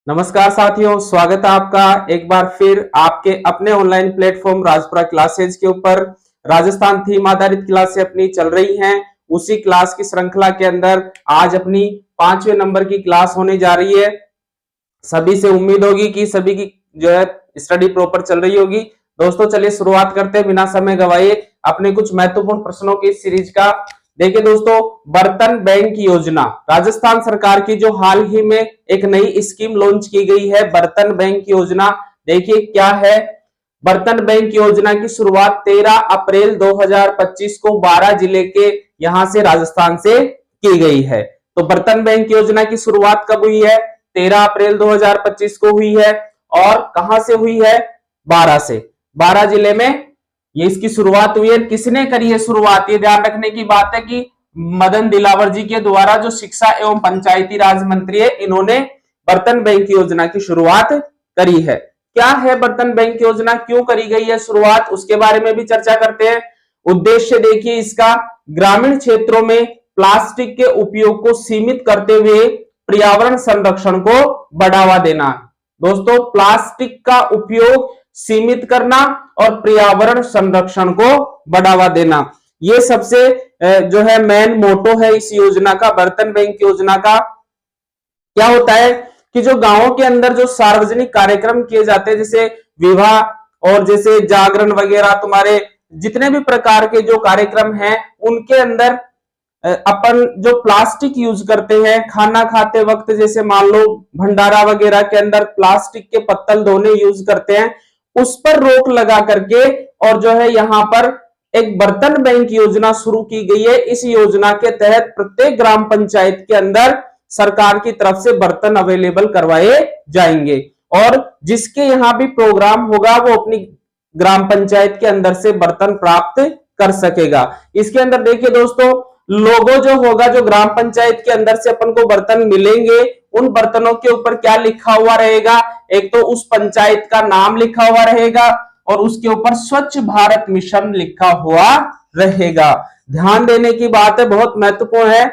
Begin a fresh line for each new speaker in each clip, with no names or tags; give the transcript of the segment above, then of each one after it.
नमस्कार साथियों, स्वागत है आपका एक बार फिर आपके अपने ऑनलाइन प्लेटफॉर्म राजपुरा क्लासेज के ऊपर। राजस्थान थीम आधारित क्लासें अपनी चल रही हैं। उसी क्लास की श्रृंखला के अंदर आज अपनी 5वें नंबर की क्लास होने जा रही है। सभी से उम्मीद होगी कि सभी की जो है स्टडी प्रॉपर चल रही होगी। दोस्तों चलिए शुरुआत करते हैं बिना समय गवाए अपने कुछ महत्वपूर्ण प्रश्नों की सीरीज का। देखिए दोस्तों, बर्तन बैंक योजना राजस्थान सरकार की जो हाल ही में एक नई स्कीम लॉन्च की गई है, बर्तन बैंक योजना। देखिए क्या है। बर्तन बैंक योजना की शुरुआत 13 अप्रैल 2025 को 12 जिले के यहां से राजस्थान से की गई है। तो बर्तन बैंक योजना की शुरुआत कब हुई है? 13 अप्रैल 2025 को हुई है। और कहां से हुई है? 12 से। 12 जिले में ये इसकी शुरुआत हुई है। किसने करी है शुरुआत? ये ध्यान रखने की बात है कि मदन दिलावर जी के द्वारा, जो शिक्षा एवं पंचायती राज मंत्री है, इन्होंने बर्तन बैंक योजना की शुरुआत करी है। क्या है बर्तन बैंक योजना, क्यों करी गई है शुरुआत, उसके बारे में भी चर्चा करते हैं। उद्देश्य देखिए इसका, ग्रामीण क्षेत्रों में प्लास्टिक के उपयोग को सीमित करते हुए पर्यावरण संरक्षण को बढ़ावा देना। दोस्तों, प्लास्टिक का उपयोग सीमित करना और पर्यावरण संरक्षण को बढ़ावा देना, ये सबसे जो है मेन मोटो है इस योजना का, बर्तन बैंक योजना का। क्या होता है कि जो गांवों के अंदर जो सार्वजनिक कार्यक्रम किए जाते हैं, जैसे विवाह और जैसे जागरण वगैरह, तुम्हारे जितने भी प्रकार के जो कार्यक्रम हैं, उनके अंदर अपन जो प्लास्टिक यूज करते हैं खाना खाते वक्त, जैसे मान लो भंडारा वगैरह के अंदर प्लास्टिक के पत्तल धोने यूज करते हैं, उस पर रोक लगा करके और जो है यहाँ पर एक बर्तन बैंक योजना शुरू की गई है। इस योजना के तहत प्रत्येक ग्राम पंचायत के अंदर सरकार की तरफ से बर्तन अवेलेबल करवाए जाएंगे और जिसके यहाँ भी प्रोग्राम होगा वो अपनी ग्राम पंचायत के अंदर से बर्तन प्राप्त कर सकेगा। इसके अंदर देखिए दोस्तों, लोगो जो होगा, जो ग्राम पंचायत के अंदर से अपन को बर्तन मिलेंगे, उन बर्तनों के ऊपर क्या लिखा हुआ रहेगा? एक तो उस पंचायत का नाम लिखा हुआ रहेगा और उसके ऊपर स्वच्छ भारत मिशन लिखा हुआ रहेगा। ध्यान देने की बात है, बहुत महत्वपूर्ण है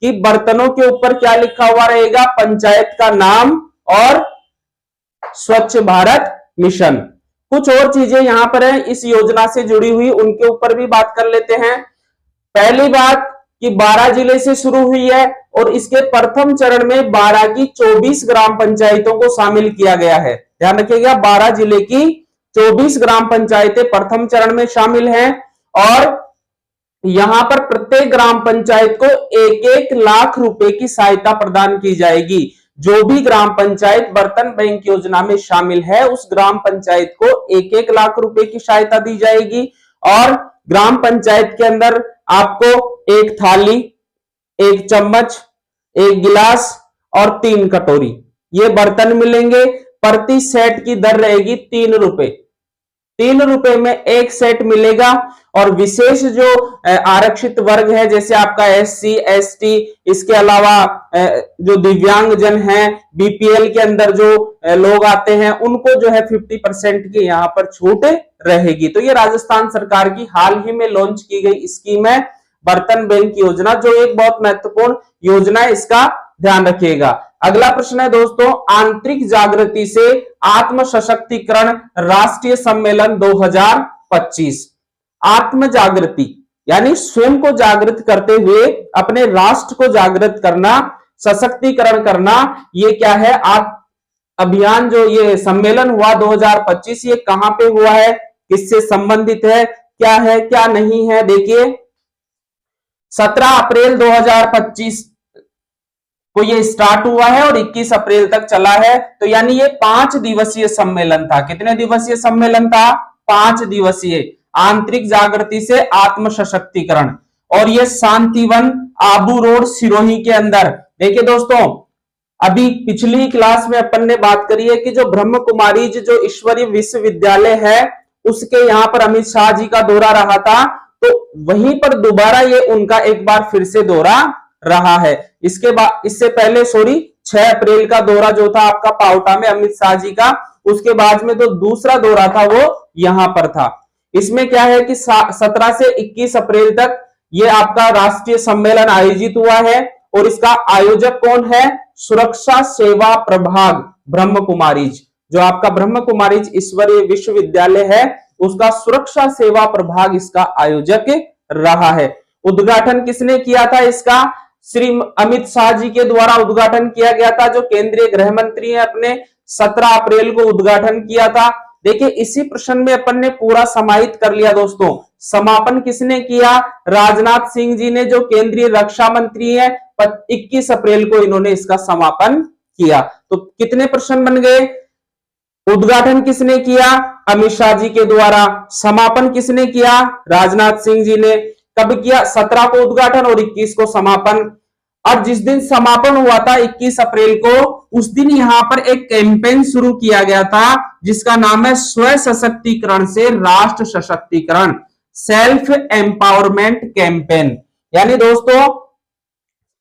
कि बर्तनों के ऊपर क्या लिखा हुआ रहेगा? पंचायत का नाम और स्वच्छ भारत मिशन। कुछ और चीजें यहां पर है इस योजना से जुड़ी हुई, उनके ऊपर भी बात कर लेते हैं। पहली बात कि 12 जिले से शुरू हुई है और इसके प्रथम चरण में 12 की 24 ग्राम पंचायतों को शामिल किया गया है। ध्यान रखिएगा, 12 जिले की 24 ग्राम पंचायतें प्रथम चरण में शामिल हैं और यहां पर प्रत्येक ग्राम पंचायत को 1-1 लाख रुपए की सहायता प्रदान की जाएगी। जो भी ग्राम पंचायत बर्तन बैंक योजना में शामिल है, उस ग्राम पंचायत को 1-1 लाख रुपए की सहायता दी जाएगी और ग्राम पंचायत के अंदर आपको एक थाली, एक चम्मच, एक गिलास और 3 कटोरी ये बर्तन मिलेंगे। प्रति सेट की दर रहेगी 3 रुपए। 3 रुपए में एक सेट मिलेगा और विशेष जो आरक्षित वर्ग है, जैसे आपका SC ST, इसके अलावा जो दिव्यांग जन हैं, BPL के अंदर जो लोग आते हैं, उनको जो है 50% की यहाँ पर छूट रहेगी। तो ये राजस्थान सरकार की हाल ही में लॉन्च की गई स्कीम है बर्तन बैंक योजना, जो एक बहुत महत्वपूर्ण योजना है, इसका ध्यान रखिएगा। अगला प्रश्न है दोस्तों, आंतरिक जागृति से आत्म सशक्तिकरण राष्ट्रीय सम्मेलन 2025। आत्म जागृति यानी स्वयं को जागृत करते हुए अपने राष्ट्र को जागृत करना, सशक्तिकरण करना, ये क्या है? अभियान जो ये सम्मेलन हुआ 2025, ये कहां पे हुआ है, किससे संबंधित है, क्या है क्या नहीं है? देखिए 17 अप्रैल 2025 को ये स्टार्ट हुआ है और 21 अप्रैल तक चला है। तो यानी ये 5 दिवसीय सम्मेलन था। कितने दिवसीय सम्मेलन था? 5 दिवसीय। आंतरिक जागृति से आत्म सशक्तिकरण, और ये शांतिवन आबू रोड सिरोही के अंदर। देखिए दोस्तों, अभी पिछली क्लास में अपन ने बात करी है कि जो ब्रह्म कुमारी जो ईश्वरीय विश्वविद्यालय है, उसके यहाँ पर अमित शाह जी का दौरा रहा था, तो वहीं पर दोबारा ये उनका एक बार फिर से दौरा रहा है। इसके बाद, इससे पहले 6 अप्रैल का दौरा जो था आपका पावटा में अमित शाह जी का, उसके बाद में तो दूसरा दौरा था वो यहां पर था। इसमें क्या है कि 17 से 21 अप्रैल तक ये आपका राष्ट्रीय सम्मेलन आयोजित हुआ है और इसका आयोजक कौन है? सुरक्षा सेवा प्रभाग ब्रह्म कुमारीज। जो आपका ब्रह्म कुमारीज ईश्वरीय विश्वविद्यालय है उसका सुरक्षा सेवा प्रभाग इसका आयोजक रहा है। उद्घाटन किसने किया था इसका? श्री अमित शाह जी के द्वारा उद्घाटन किया गया था, जो केंद्रीय गृह मंत्री है, अपने 17 अप्रैल को उद्घाटन किया था। देखिए इसी प्रश्न में अपन ने पूरा समाहित कर लिया दोस्तों। समापन किसने किया? राजनाथ सिंह जी ने, जो केंद्रीय रक्षा मंत्री है। 21 अप्रैल को इन्होंने इसका समापन किया। तो कितने प्रश्न बन गए? उद्घाटन किसने किया? अमित शाह जी के द्वारा। समापन किसने किया? राजनाथ सिंह जी ने। कब किया? 17 को उद्घाटन और 21 को समापन। और जिस दिन समापन हुआ था 21 अप्रैल को, उस दिन यहां पर एक कैंपेन शुरू किया गया था जिसका नाम है स्व सशक्तिकरण से राष्ट्र सशक्तिकरण, सेल्फ एम्पावरमेंट कैंपेन। यानी दोस्तों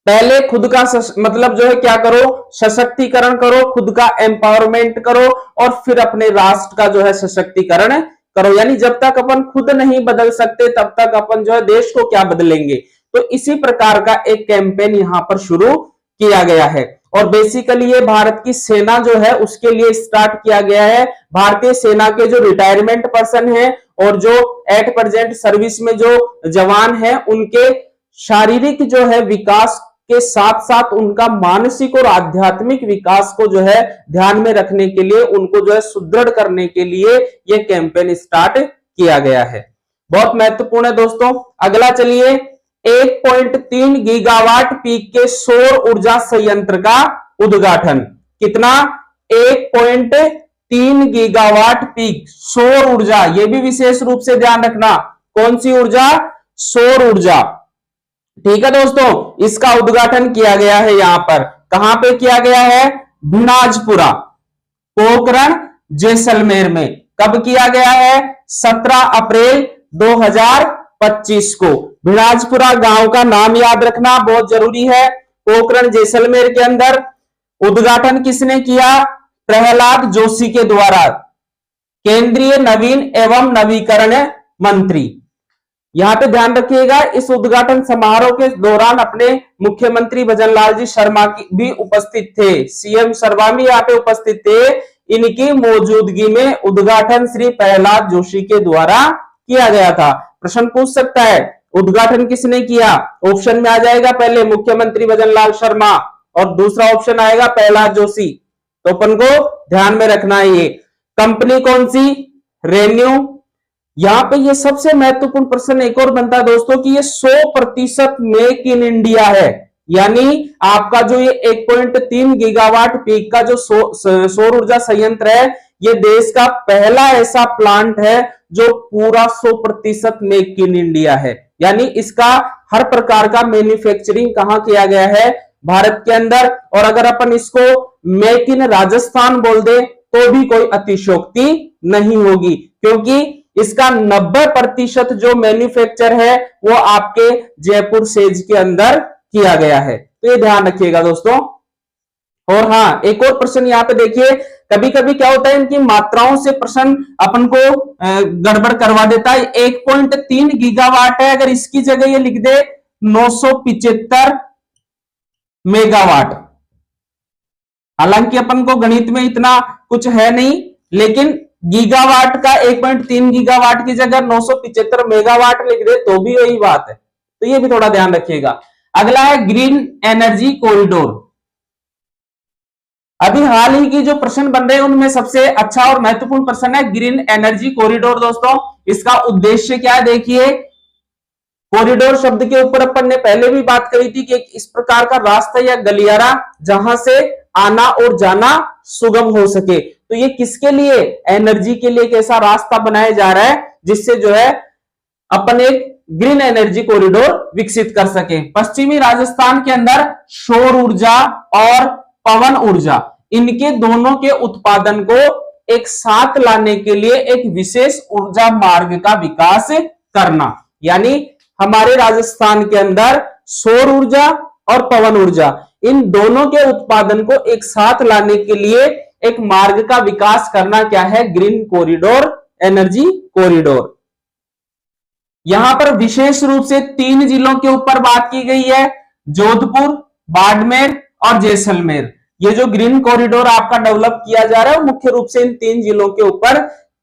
पहले खुद का मतलब जो है क्या करो, सशक्तिकरण करो, खुद का एम्पावरमेंट करो और फिर अपने राष्ट्र का जो है सशक्तिकरण करो। यानी जब तक अपन खुद नहीं बदल सकते तब तक अपन जो है देश को क्या बदलेंगे। तो इसी प्रकार का एक कैंपेन यहां पर शुरू किया गया है और बेसिकली ये भारत की सेना जो है उसके लिए स्टार्ट किया गया है। भारतीय सेना के जो रिटायरमेंट पर्सन है और जो एट प्रेजेंट सर्विस में जो जवान है, उनके शारीरिक जो है विकास के साथ साथ उनका मानसिक और आध्यात्मिक विकास को जो है ध्यान में रखने के लिए, उनको जो है सुदृढ़ करने के लिए यह कैंपेन स्टार्ट किया गया है। बहुत महत्वपूर्ण है दोस्तों। अगला चलिए, 1.3 गीगावाट पीक के सौर ऊर्जा संयंत्र का उद्घाटन। कितना? 1.3 गीगावाट पीक सौर ऊर्जा। यह भी विशेष रूप से ध्यान रखना, कौन सी ऊर्जा? सौर ऊर्जा। ठीक है दोस्तों, इसका उद्घाटन किया गया है यहां पर। कहां पे किया गया है? भिनाजपुरा, पोखरण, जैसलमेर में। कब किया गया है? 17 अप्रैल 2025 को। भिनाजपुरा गांव का नाम याद रखना बहुत जरूरी है, पोखरण जैसलमेर के अंदर। उद्घाटन किसने किया? प्रहलाद जोशी के द्वारा, केंद्रीय नवीन एवं नवीकरण मंत्री। यहां पे ध्यान रखिएगा, इस उद्घाटन समारोह के दौरान अपने मुख्यमंत्री भजनलाल जी शर्मा की भी उपस्थित थे। सीएम शर्मा भी यहाँ पे उपस्थित थे। इनकी मौजूदगी में उद्घाटन श्री प्रहलाद जोशी के द्वारा किया गया था। प्रश्न पूछ सकता है उद्घाटन किसने किया? ऑप्शन में आ जाएगा पहले मुख्यमंत्री भजनलाल शर्मा और दूसरा ऑप्शन आएगा प्रहलाद जोशी। तो अपन को ध्यान में रखना है। ये कंपनी कौन सी? रेन्यू। यहां पे ये सबसे महत्वपूर्ण प्रश्न एक और बनता है दोस्तों कि ये 100% मेक इन इंडिया है। यानी आपका जो ये 1.3 गीगावाट पीक का जो सौर ऊर्जा संयंत्र है, ये देश का पहला ऐसा प्लांट है जो पूरा 100% मेक इन इंडिया है। यानी इसका हर प्रकार का मैन्युफैक्चरिंग कहां किया गया है? भारत के अंदर। और अगर अपन इसको मेक इन राजस्थान बोल दे तो भी कोई अतिशयोक्ति नहीं होगी, क्योंकि इसका 90% जो मैन्युफैक्चर है वो आपके जयपुर सेज के अंदर किया गया है। तो ये ध्यान रखिएगा दोस्तों। और हाँ, एक और प्रश्न यहाँ पे देखिए, कभी कभी क्या होता है इनकी मात्राओं से प्रश्न अपन को गड़बड़ करवा देता है। 1.3 गीगावाट है, अगर इसकी जगह ये लिख दे 975 मेगावाट। हालांकि अपन को गणित में इतना कुछ है नहीं, लेकिन गीगावाट का 1.3 गीगावाट की जगह 975 मेगावाट लिख दे तो भी वही बात है। तो ये भी थोड़ा ध्यान रखिएगा। अगला है ग्रीन एनर्जी कॉरिडोर। अभी हाल ही की जो प्रश्न बन रहे हैं उनमें सबसे अच्छा और महत्वपूर्ण प्रश्न है ग्रीन एनर्जी कॉरिडोर। दोस्तों इसका उद्देश्य क्या है? देखिए, कॉरिडोर शब्द के ऊपर अपन ने पहले भी बात करी थी कि इस प्रकार का रास्ता या गलियारा जहां से आना और जाना सुगम हो सके। तो ये किसके लिए? एनर्जी के लिए एक ऐसा रास्ता बनाया जा रहा है जिससे जो है अपन एक ग्रीन एनर्जी कॉरिडोर विकसित कर सके। पश्चिमी राजस्थान के अंदर सौर ऊर्जा और पवन ऊर्जा, इनके दोनों के उत्पादन को एक साथ लाने के लिए एक विशेष ऊर्जा मार्ग का विकास करना। यानी हमारे राजस्थान के अंदर सौर ऊर्जा और पवन ऊर्जा, इन दोनों के उत्पादन को एक साथ लाने के लिए एक मार्ग का विकास करना क्या है? Green corridor, energy corridor. यहां पर विशेष रूप से 3 जिलों के ऊपर बात की गई है, जोधपुर, बाड़मेर और जैसलमेर। ये जो ग्रीन कॉरिडोर आपका डेवलप किया जा रहा है वो मुख्य रूप से इन 3 जिलों के ऊपर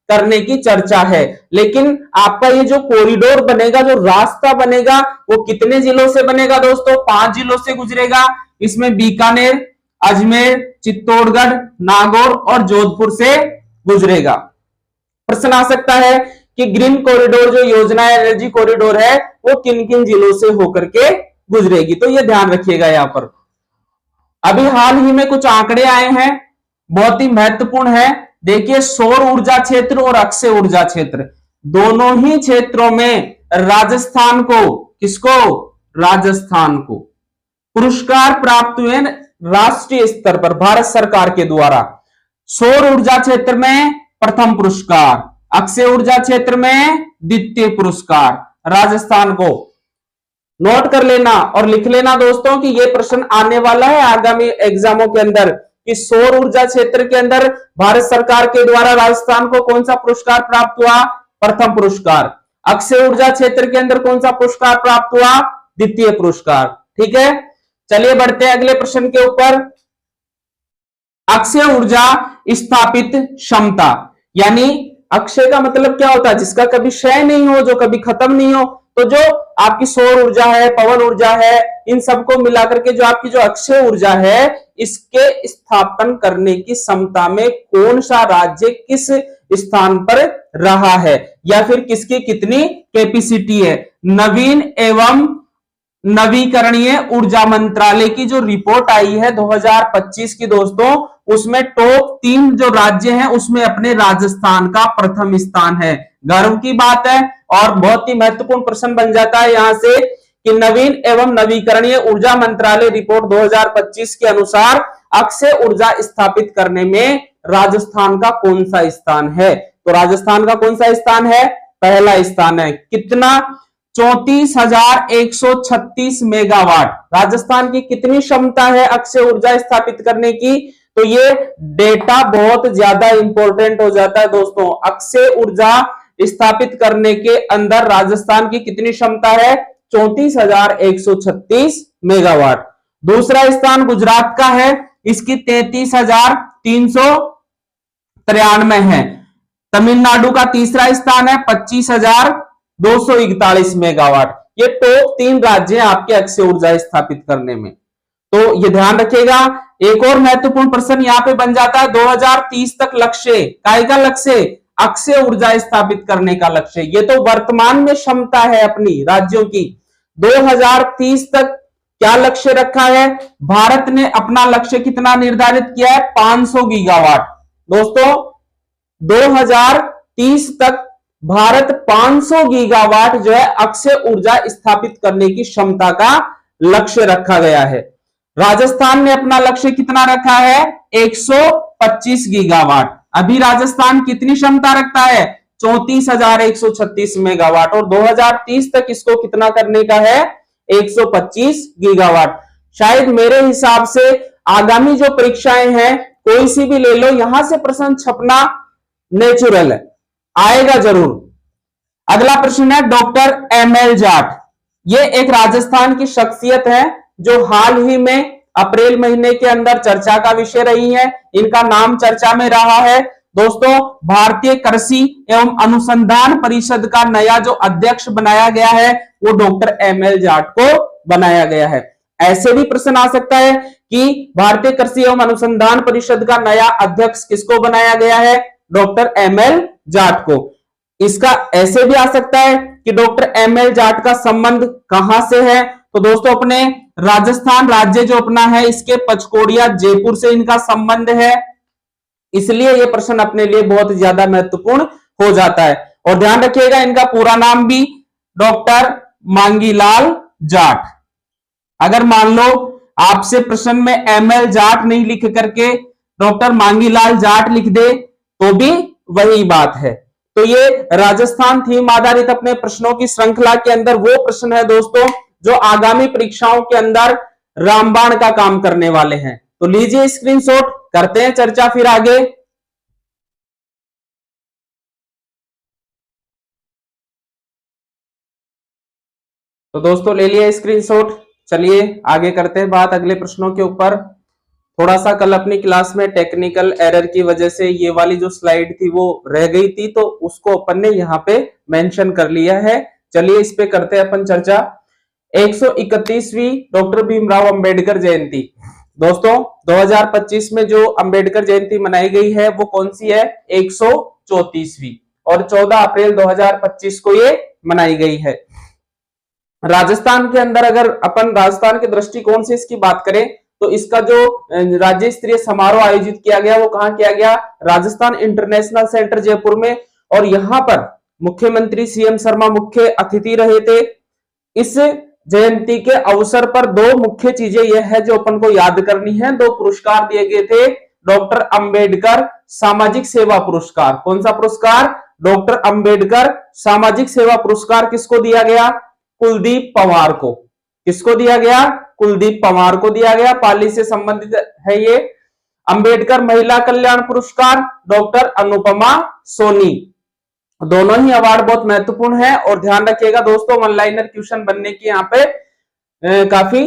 करने की चर्चा है। लेकिन आपका ये जो कॉरिडोर बनेगा, जो रास्ता बनेगा, वो कितने जिलों से बनेगा दोस्तों? 5 जिलों से गुजरेगा। इसमें बीकानेर, अजमेर, चित्तौड़गढ़, नागौर और जोधपुर से गुजरेगा। प्रश्न आ सकता है कि ग्रीन कॉरिडोर जो योजना है, एनर्जी कॉरिडोर है, वो किन किन जिलों से होकर के गुजरेगी, तो ये ध्यान रखिएगा। यहां पर अभी हाल ही में कुछ आंकड़े आए हैं, बहुत ही महत्वपूर्ण है। देखिए, सौर ऊर्जा क्षेत्र और अक्षय ऊर्जा क्षेत्र, दोनों ही क्षेत्रों में राजस्थान को, किसको? राजस्थान को पुरस्कार प्राप्त हुए राष्ट्रीय स्तर पर भारत सरकार के द्वारा। सौर ऊर्जा क्षेत्र में प्रथम पुरस्कार, अक्षय ऊर्जा क्षेत्र में द्वितीय पुरस्कार राजस्थान को। नोट कर लेना और लिख लेना दोस्तों कि यह प्रश्न आने वाला है आगामी एग्जामों के अंदर, कि सौर ऊर्जा क्षेत्र के अंदर भारत सरकार के द्वारा राजस्थान को कौन सा पुरस्कार प्राप्त हुआ? प्रथम पुरस्कार। अक्षय ऊर्जा क्षेत्र के अंदर कौन सा पुरस्कार प्राप्त हुआ? द्वितीय पुरस्कार। ठीक है, चलिए बढ़ते हैं अगले प्रश्न के ऊपर। अक्षय ऊर्जा स्थापित क्षमता, यानी अक्षय का मतलब क्या होता है? जिसका कभी क्षय नहीं हो, जो कभी खत्म नहीं हो। तो जो आपकी सौर ऊर्जा है, पवन ऊर्जा है, इन सबको मिलाकर के जो आपकी जो अक्षय ऊर्जा है, इसके स्थापन करने की क्षमता में कौन सा राज्य किस स्थान पर रहा है, या फिर किसकी कितनी कैपेसिटी है? नवीन एवं नवीकरणीय ऊर्जा मंत्रालय की जो रिपोर्ट आई है 2025 की दोस्तों, उसमें टॉप 3 जो राज्य हैं उसमें अपने राजस्थान का प्रथम स्थान है। गर्व की बात है और बहुत ही महत्वपूर्ण प्रश्न बन जाता है यहां से कि नवीन एवं नवीकरणीय ऊर्जा मंत्रालय रिपोर्ट 2025 के अनुसार अक्षय ऊर्जा स्थापित करने में राजस्थान का कौन सा स्थान है? तो राजस्थान का कौन सा स्थान है? पहला स्थान है। कितना? 34,136 मेगावाट। राजस्थान की कितनी क्षमता है अक्षय ऊर्जा स्थापित करने की? तो ये डेटा बहुत ज्यादा इंपॉर्टेंट हो जाता है दोस्तों। अक्षय ऊर्जा स्थापित करने के अंदर राजस्थान की कितनी क्षमता है? 34,136 मेगावाट। दूसरा स्थान गुजरात का है, इसकी 33,393 है। तमिलनाडु का तीसरा स्थान है 25,241 मेगावाट। ये टॉप 3 राज्य हैं आपके अक्षय ऊर्जा स्थापित करने में, तो ये ध्यान रखिएगा। एक और महत्वपूर्ण प्रश्न यहां पे बन जाता है, 2030 तक लक्ष्य, काय का लक्ष्य? अक्षय ऊर्जा स्थापित करने का लक्ष्य। ये तो वर्तमान में क्षमता है अपनी राज्यों की। 2030 तक क्या लक्ष्य रखा है? भारत ने अपना लक्ष्य कितना निर्धारित किया है? 500 गीगावाट। दोस्तों 2030 तक भारत 500 गीगावाट जो है अक्षय ऊर्जा स्थापित करने की क्षमता का लक्ष्य रखा गया है। राजस्थान ने अपना लक्ष्य कितना रखा है? 125 गीगावाट। अभी राजस्थान कितनी क्षमता रखता है? 34,136 मेगावाट, और 2030 तक इसको कितना करने का है? 125 गीगावाट। शायद मेरे हिसाब से आगामी जो परीक्षाएं हैं कोई सी भी ले लो, यहां से प्रश्न छपना नेचुरल है, आएगा जरूर। अगला प्रश्न है डॉक्टर एमएल जाट। ये एक राजस्थान की शख्सियत है जो हाल ही में अप्रैल महीने के अंदर चर्चा का विषय रही है। इनका नाम चर्चा में रहा है दोस्तों। भारतीय कृषि एवं अनुसंधान परिषद का नया जो अध्यक्ष बनाया गया है वो डॉक्टर एमएल जाट को बनाया गया है। ऐसे भी प्रश्न आ सकता है कि भारतीय कृषि एवं अनुसंधान परिषद का नया अध्यक्ष किसको बनाया गया है? डॉक्टर एमएल जाट को। इसका ऐसे भी आ सकता है कि डॉक्टर एमएल जाट का संबंध कहां से है? तो दोस्तों अपने राजस्थान राज्य जो अपना है इसके पचकोड़िया जयपुर से इनका संबंध है, इसलिए यह प्रश्न अपने लिए बहुत ज्यादा महत्वपूर्ण हो जाता है। और ध्यान रखिएगा इनका पूरा नाम भी डॉक्टर मांगीलाल जाट। अगर मान लो आपसे प्रश्न में एमएल जाट नहीं लिख करके डॉक्टर मांगीलाल जाट लिख दे तो भी वही बात है। तो ये राजस्थान थीम आधारित अपने प्रश्नों की श्रृंखला के अंदर वो प्रश्न है दोस्तों जो आगामी परीक्षाओं के अंदर रामबाण का काम करने वाले हैं। तो लीजिए स्क्रीनशॉट, करते हैं चर्चा फिर आगे। तो दोस्तों ले लिया स्क्रीनशॉट, चलिए आगे करते हैं बात अगले प्रश्नों के ऊपर। थोड़ा सा कल अपनी क्लास में टेक्निकल एरर की वजह से ये वाली जो स्लाइड थी वो रह गई थी, तो उसको अपन ने यहाँ पे मेंशन कर लिया है। चलिए इस पे करते हैं अपन चर्चा। 131वीं डॉक्टर भीमराव अंबेडकर जयंती। दोस्तों 2025 में जो अंबेडकर जयंती मनाई गई है वो कौन सी है? 134वीं, और 14 अप्रैल 2025 को ये मनाई गई है। राजस्थान के अंदर अगर अपन राजस्थान के दृष्टिकोण से इसकी बात करें तो इसका जो राज्य स्तरीय समारोह आयोजित किया गया वो कहां किया गया? राजस्थान इंटरनेशनल सेंटर जयपुर में। और यहां पर मुख्यमंत्री सीएम शर्मा मुख्य अतिथि रहे थे। इस जयंती के अवसर पर दो मुख्य चीजें यह है जो अपन को याद करनी है। दो पुरस्कार दिए गए थे। डॉक्टर अंबेडकर सामाजिक सेवा पुरस्कार। कौन सा पुरस्कार? डॉक्टर अंबेडकर सामाजिक सेवा पुरस्कार किसको दिया गया? कुलदीप पंवार को। किसको दिया गया? कुलदीप पंवार को दिया गया। पाली से संबंधित है ये। अंबेडकर महिला कल्याण पुरस्कार डॉक्टर अनुपमा सोनी। दोनों ही अवार्ड बहुत महत्वपूर्ण है और ध्यान रखिएगा दोस्तों, वन लाइनर क्वेश्चन बनने की यहाँ पे काफी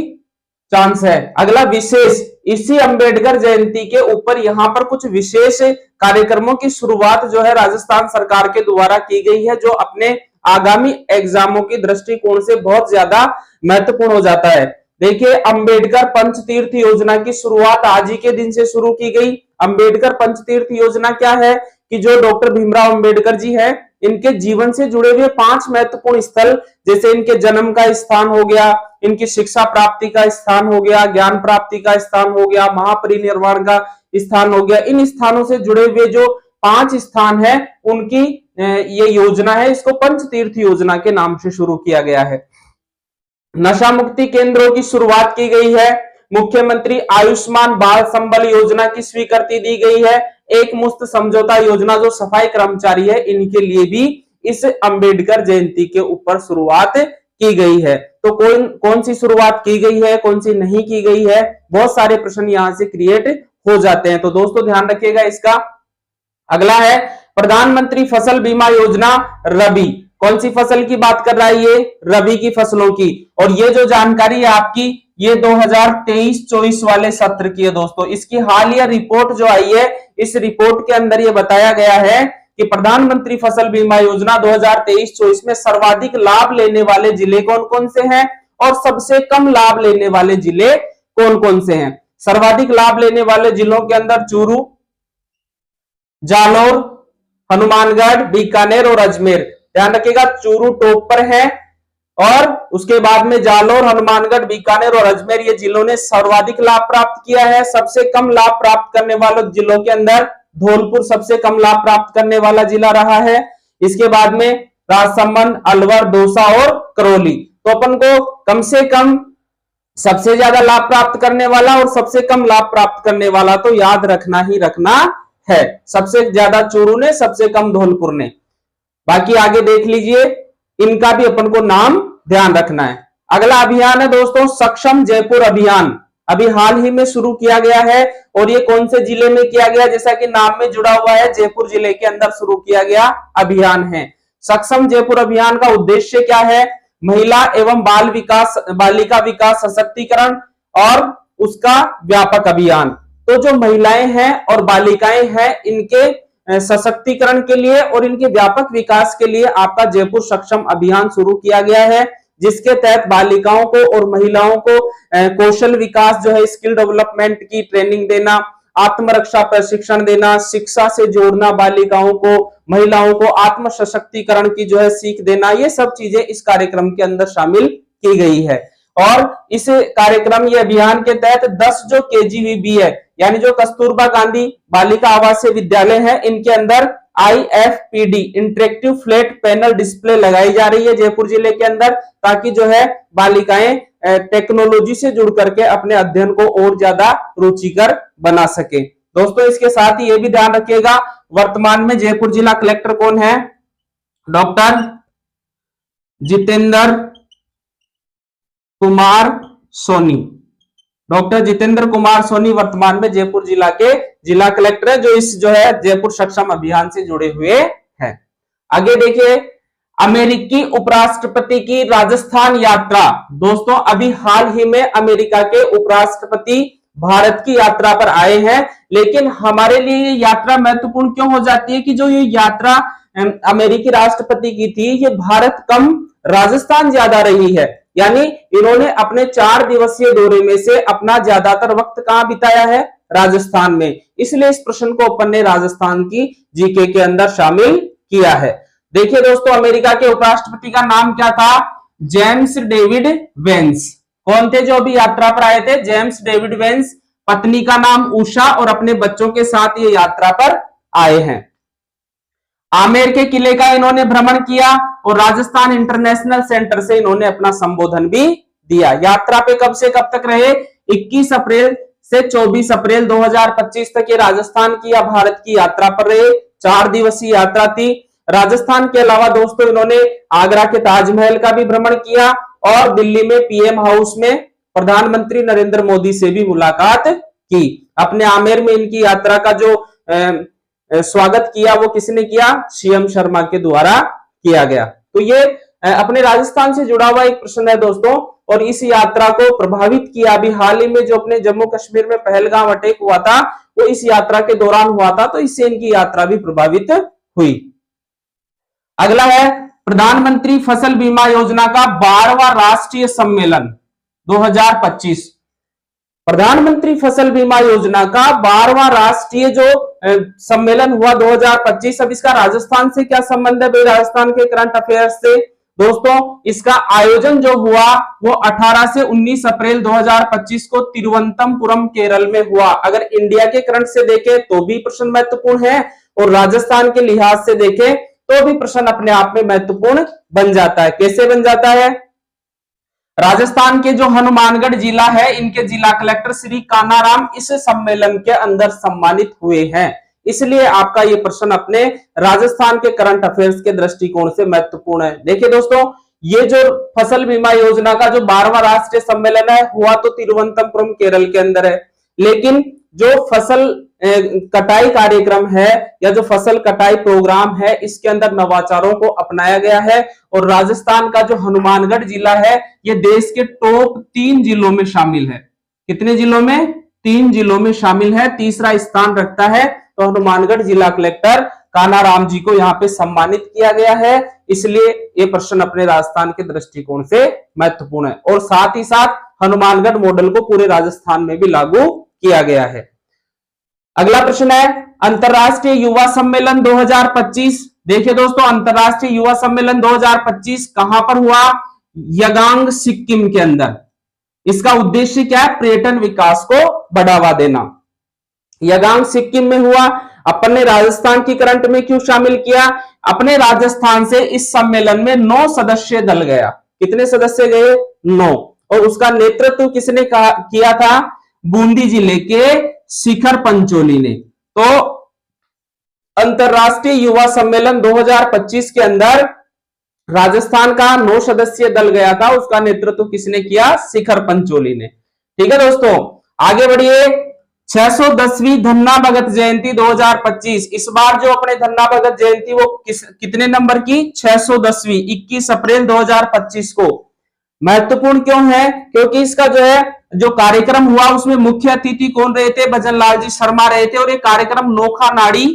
चांस है। अगला विशेष, इसी अंबेडकर जयंती के ऊपर यहाँ पर कुछ विशेष कार्यक्रमों की शुरुआत जो है राजस्थान सरकार के द्वारा की गई है, जो अपने आगामी एग्जामों की दृष्टिकोण से बहुत ज्यादा महत्वपूर्ण हो जाता है। देखिए अंबेडकर पंचतीर्थ योजना की शुरुआत आज ही के दिन से शुरू की गई। अंबेडकर पंचतीर्थ योजना क्या है कि जो डॉक्टर भीमराव अंबेडकर जी हैं इनके जीवन से जुड़े हुए 5 महत्वपूर्ण स्थल, जैसे इनके जन्म का स्थान हो गया, इनकी शिक्षा प्राप्ति का स्थान हो गया, ज्ञान प्राप्ति का स्थान हो गया, महापरिनिर्वाण का स्थान हो गया, इन स्थानों से जुड़े हुए जो 5 स्थान है उनकी ये योजना है। इसको पंचतीर्थ योजना के नाम से शुरू किया गया है। नशा मुक्ति केंद्रों की शुरुआत की गई है। मुख्यमंत्री आयुष्मान बाल संबल योजना की स्वीकृति दी गई है। एक मुश्त समझौता योजना जो सफाई कर्मचारी है इनके लिए भी इस अंबेडकर जयंती के ऊपर शुरुआत की गई है। तो कौन सी शुरुआत की गई है, कौन सी नहीं की गई है, बहुत सारे प्रश्न यहां से क्रिएट हो जाते हैं। तो दोस्तों ध्यान रखिएगा इसका। अगला है प्रधानमंत्री फसल बीमा योजना रबी। कौन सी फसल की बात कर रहा है ये? रबी की फसलों की। और ये जो जानकारी है आपकी ये 2023-24 वाले सत्र की है दोस्तों। इसकी हालिया रिपोर्ट जो आई है इस रिपोर्ट के अंदर ये बताया गया है कि प्रधानमंत्री फसल बीमा योजना 2023-24 में सर्वाधिक लाभ लेने वाले जिले कौन कौन से हैं और सबसे कम लाभ लेने वाले जिले कौन कौन से हैं। सर्वाधिक लाभ लेने वाले जिलों के अंदर चूरू, जालौर, हनुमानगढ़, बीकानेर और अजमेर। ध्यान रखिएगा चूरू टॉप पर है और उसके बाद में जालौर, हनुमानगढ़, बीकानेर और अजमेर ये जिलों ने सर्वाधिक लाभ प्राप्त किया है। सबसे कम लाभ प्राप्त करने वाले जिलों के अंदर धौलपुर सबसे कम लाभ प्राप्त करने वाला जिला रहा है। इसके बाद में राजसमंद, अलवर, दौसा और करौली। तो अपन को कम से कम सबसे ज्यादा लाभ प्राप्त करने वाला और सबसे कम लाभ प्राप्त करने वाला तो याद रखना ही रखना है। सबसे ज्यादा चूरू ने, सबसे कम धौलपुर ने। बाकी आगे देख लीजिए, इनका भी अपन को नाम ध्यान रखना है। अगला अभियान है दोस्तों सक्षम जयपुर अभियान। अभी हाल ही में शुरू किया गया है और ये कौन से जिले में किया गया? जैसा कि नाम में जुड़ा हुआ है जयपुर जिले के अंदर शुरू किया गया अभियान है। सक्षम जयपुर अभियान का उद्देश्य क्या है? महिला एवं बालिका विकास सशक्तिकरण और उसका व्यापक अभियान। तो जो महिलाएं हैं और बालिकाएं हैं इनके सशक्तिकरण के लिए और इनके व्यापक विकास के लिए आपका जयपुर सक्षम अभियान शुरू किया गया है, जिसके तहत बालिकाओं को और महिलाओं को कौशल विकास जो है, स्किल डेवलपमेंट की ट्रेनिंग देना, आत्मरक्षा प्रशिक्षण देना, शिक्षा से जोड़ना, बालिकाओं को, महिलाओं को आत्म सशक्तिकरण की जो है सीख देना, ये सब चीजें इस कार्यक्रम के अंदर शामिल की गई है। और इस कार्यक्रम ये अभियान के तहत 10 जो केजीवीबी है यानी जो कस्तूरबा गांधी बालिका आवासीय विद्यालय है इनके अंदर IFPD interactive flat panel display लगाई जा रही है जयपुर जिले के अंदर, ताकि जो है बालिकाएं टेक्नोलॉजी से जुड़ करके अपने अध्ययन को और ज्यादा रुचिकर बना सके। दोस्तों इसके साथ ही ये भी ध्यान रखिएगा वर्तमान में जयपुर जिला कलेक्टर कौन है? डॉक्टर जितेंद्र कुमार सोनी। डॉक्टर जितेंद्र कुमार सोनी वर्तमान में जयपुर जिला के जिला कलेक्टर है, जो इस जो है जयपुर सक्षम अभियान से जुड़े हुए हैं। आगे देखिए अमेरिकी उपराष्ट्रपति की राजस्थान यात्रा। दोस्तों अभी हाल ही में अमेरिका के उपराष्ट्रपति भारत की यात्रा पर आए हैं, लेकिन हमारे लिए ये यात्रा महत्वपूर्ण क्यों हो जाती है कि जो ये यात्रा अमेरिकी राष्ट्रपति की थी, ये भारत कम राजस्थान ज्यादा रही है। यानी इन्होंने अपने 4 दिवसीय दौरे में से अपना ज्यादातर वक्त कहां बिताया है? राजस्थान में। इसलिए इस प्रश्न को अपन ने राजस्थान की जीके के अंदर शामिल किया है। देखिए दोस्तों, अमेरिका के उपराष्ट्रपति का नाम क्या था? James David Vance. कौन थे जो अभी यात्रा पर आए थे? James David Vance. पत्नी का नाम उषा और अपने बच्चों के साथ ये यात्रा पर आए हैं। आमेर के किले का इन्होंने भ्रमण किया और राजस्थान इंटरनेशनल सेंटर से इन्होंने अपना संबोधन भी दिया। यात्रा पे कब से कब तक रहे? 21 अप्रैल से 24 अप्रैल 2025 तक ये राजस्थान की या भारत की यात्रा पर रहे। 4 दिवसीय यात्रा थी। राजस्थान के अलावा दोस्तों इन्होंने आगरा के ताजमहल का भी भ्रमण किया और दिल्ली में पीएम हाउस में प्रधानमंत्री नरेंद्र मोदी से भी मुलाकात की। अपने आमेर में इनकी यात्रा का जो स्वागत किया वो किसने किया? सीएम शर्मा के द्वारा किया गया। तो ये अपने राजस्थान से जुड़ा हुआ एक प्रश्न है दोस्तों, और इस यात्रा को प्रभावित किया अभी हाल ही में जो अपने जम्मू कश्मीर में पहलगाम अटैक हुआ था वो इस यात्रा के दौरान हुआ था, तो इससे इनकी यात्रा भी प्रभावित हुई। अगला है प्रधानमंत्री फसल बीमा योजना का 12वां राष्ट्रीय सम्मेलन 2025। प्रधानमंत्री फसल बीमा योजना का 12वां राष्ट्रीय जो सम्मेलन हुआ 2025। अब इसका राजस्थान से क्या संबंध है भाई? राजस्थान के करंट अफेयर्स से दोस्तों इसका आयोजन जो हुआ वो 18 से 19 अप्रैल 2025 को तिरुवनंतपुरम केरल में हुआ। अगर इंडिया के करंट से देखें तो भी प्रश्न महत्वपूर्ण है और राजस्थान के लिहाज से देखें तो भी प्रश्न अपने आप में महत्वपूर्ण बन जाता है। कैसे बन जाता है? राजस्थान के जो हनुमानगढ़ जिला है, इनके जिला कलेक्टर श्री कानाराम इस सम्मेलन के अंदर सम्मानित हुए हैं। इसलिए आपका ये प्रश्न अपने राजस्थान के करंट अफेयर्स के दृष्टिकोण से महत्वपूर्ण है। देखिए दोस्तों, ये जो फसल बीमा योजना का जो 12वां राष्ट्रीय सम्मेलन है हुआ तो तिरुवनंतपुरम केरल के अंदर है, लेकिन जो फसल कटाई कार्यक्रम है या जो फसल कटाई प्रोग्राम है इसके अंदर नवाचारों को अपनाया गया है और राजस्थान का जो हनुमानगढ़ जिला है ये देश के टॉप 3 जिलों में शामिल है। कितने जिलों में? 3 जिलों में शामिल है, तीसरा स्थान रखता है। तो हनुमानगढ़ जिला कलेक्टर कानाराम जी को यहाँ पे सम्मानित किया गया है, इसलिए ये प्रश्न अपने राजस्थान के दृष्टिकोण से महत्वपूर्ण है और साथ ही साथ हनुमानगढ़ मॉडल को पूरे राजस्थान में भी लागू किया गया है। अगला प्रश्न है अंतरराष्ट्रीय युवा सम्मेलन 2025। देखिए दोस्तों, अंतरराष्ट्रीय युवा सम्मेलन 2025 कहां पर हुआ? यगांग सिक्किम के अंदर। इसका उद्देश्य क्या है? पर्यटन विकास को बढ़ावा देना। यगांग सिक्किम में हुआ। अपन ने राजस्थान की करंट में क्यों शामिल किया? अपने राजस्थान से इस सम्मेलन में 9 सदस्य दल गया। कितने सदस्य गए? 9। और उसका नेतृत्व किसने किया था? बूंदी जिले के शिखर पंचोली ने। तो अंतरराष्ट्रीय युवा सम्मेलन 2025 के अंदर राजस्थान का 9 सदस्यीय दल गया था, उसका नेतृत्व किसने किया? शिखर पंचोली ने। ठीक है दोस्तों, आगे बढ़िए। 610वीं धन्ना भगत जयंती 2025। इस बार जो अपने धन्ना भगत जयंती वो कितने नंबर की? 610वीं, 21 अप्रैल 2025 को। महत्वपूर्ण क्यों है? क्योंकि इसका जो कार्यक्रम हुआ उसमें मुख्य अतिथि कौन रहे थे? भजन लाल जी शर्मा रहे थे और ये कार्यक्रम नोखा नाड़ी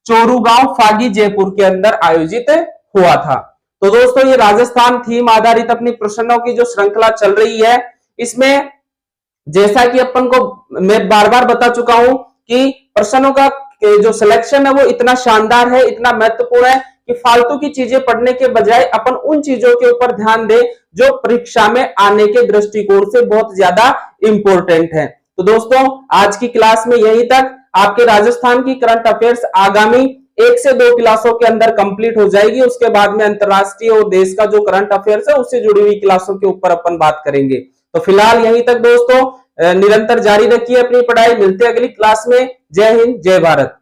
चोरू गांव फागी जयपुर के अंदर आयोजित हुआ था। तो दोस्तों ये राजस्थान थीम आधारित अपनी प्रश्नों की जो श्रृंखला चल रही है, इसमें जैसा कि अपन को मैं बार बार बता चुका हूं कि प्रश्नों का जो सिलेक्शन है वो इतना शानदार है, इतना महत्वपूर्ण है कि फालतू की चीजें पढ़ने के बजाय अपन उन चीजों के ऊपर ध्यान दें जो परीक्षा में आने के दृष्टिकोण से बहुत ज्यादा इंपॉर्टेंट है। तो दोस्तों आज की क्लास में यहीं तक। आपके राजस्थान की करंट अफेयर्स आगामी 1 से 2 क्लासों के अंदर कंप्लीट हो जाएगी। उसके बाद में अंतरराष्ट्रीय और देश का जो करंट अफेयर्स है उससे जुड़ी हुई क्लासों के ऊपर अपन बात करेंगे। तो फिलहाल यहीं तक दोस्तों, निरंतर जारी रखिए अपनी पढ़ाई। मिलते हैं अगली क्लास में। जय हिंद, जय भारत।